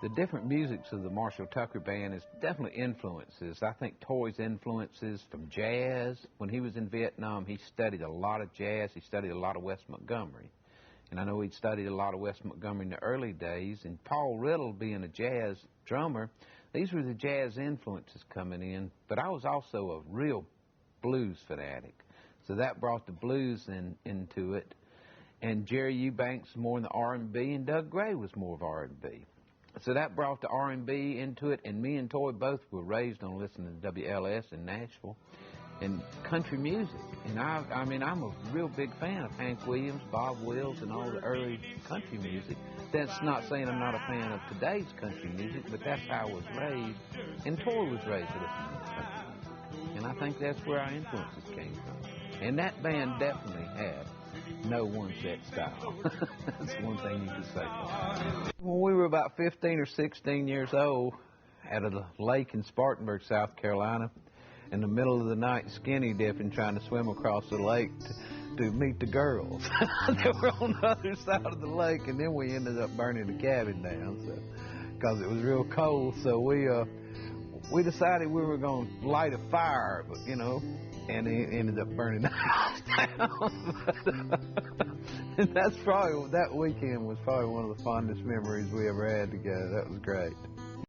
The different musics of the Marshall Tucker Band is definitely influences. I think Toy's influences from jazz. When he was in Vietnam, he studied a lot of jazz. He studied a lot of Wes Montgomery. And I know he'd studied a lot of Wes Montgomery in the early days. And Paul Riddle, being a jazz drummer, these were the jazz influences coming in. But I was also a real blues fanatic. So that brought the blues into it. And Jerry Eubanks more in the R&B, and Doug Gray was more of R&B. So that brought the R&B into it, and me and Toy both were raised on listening to WLS in Nashville and country music. And I mean, I'm a real big fan of Hank Williams, Bob Wills, and all the early country music. That's not saying I'm not a fan of today's country music, but that's how I was raised, and Toy was raised listening to country music. And I think that's where our influences came from. And that band definitely had no one set style. That's one thing you can say. When we were about 15 or 16 years old, at a lake in Spartanburg, South Carolina, in the middle of the night, skinny dipping, trying to swim across the lake to meet the girls. They were on the other side of the lake, and then we ended up burning the cabin down, because it was real cold. So we decided we were going to light a fire, but and it ended up burning the house down. And that weekend was probably one of the fondest memories we ever had together. That was great.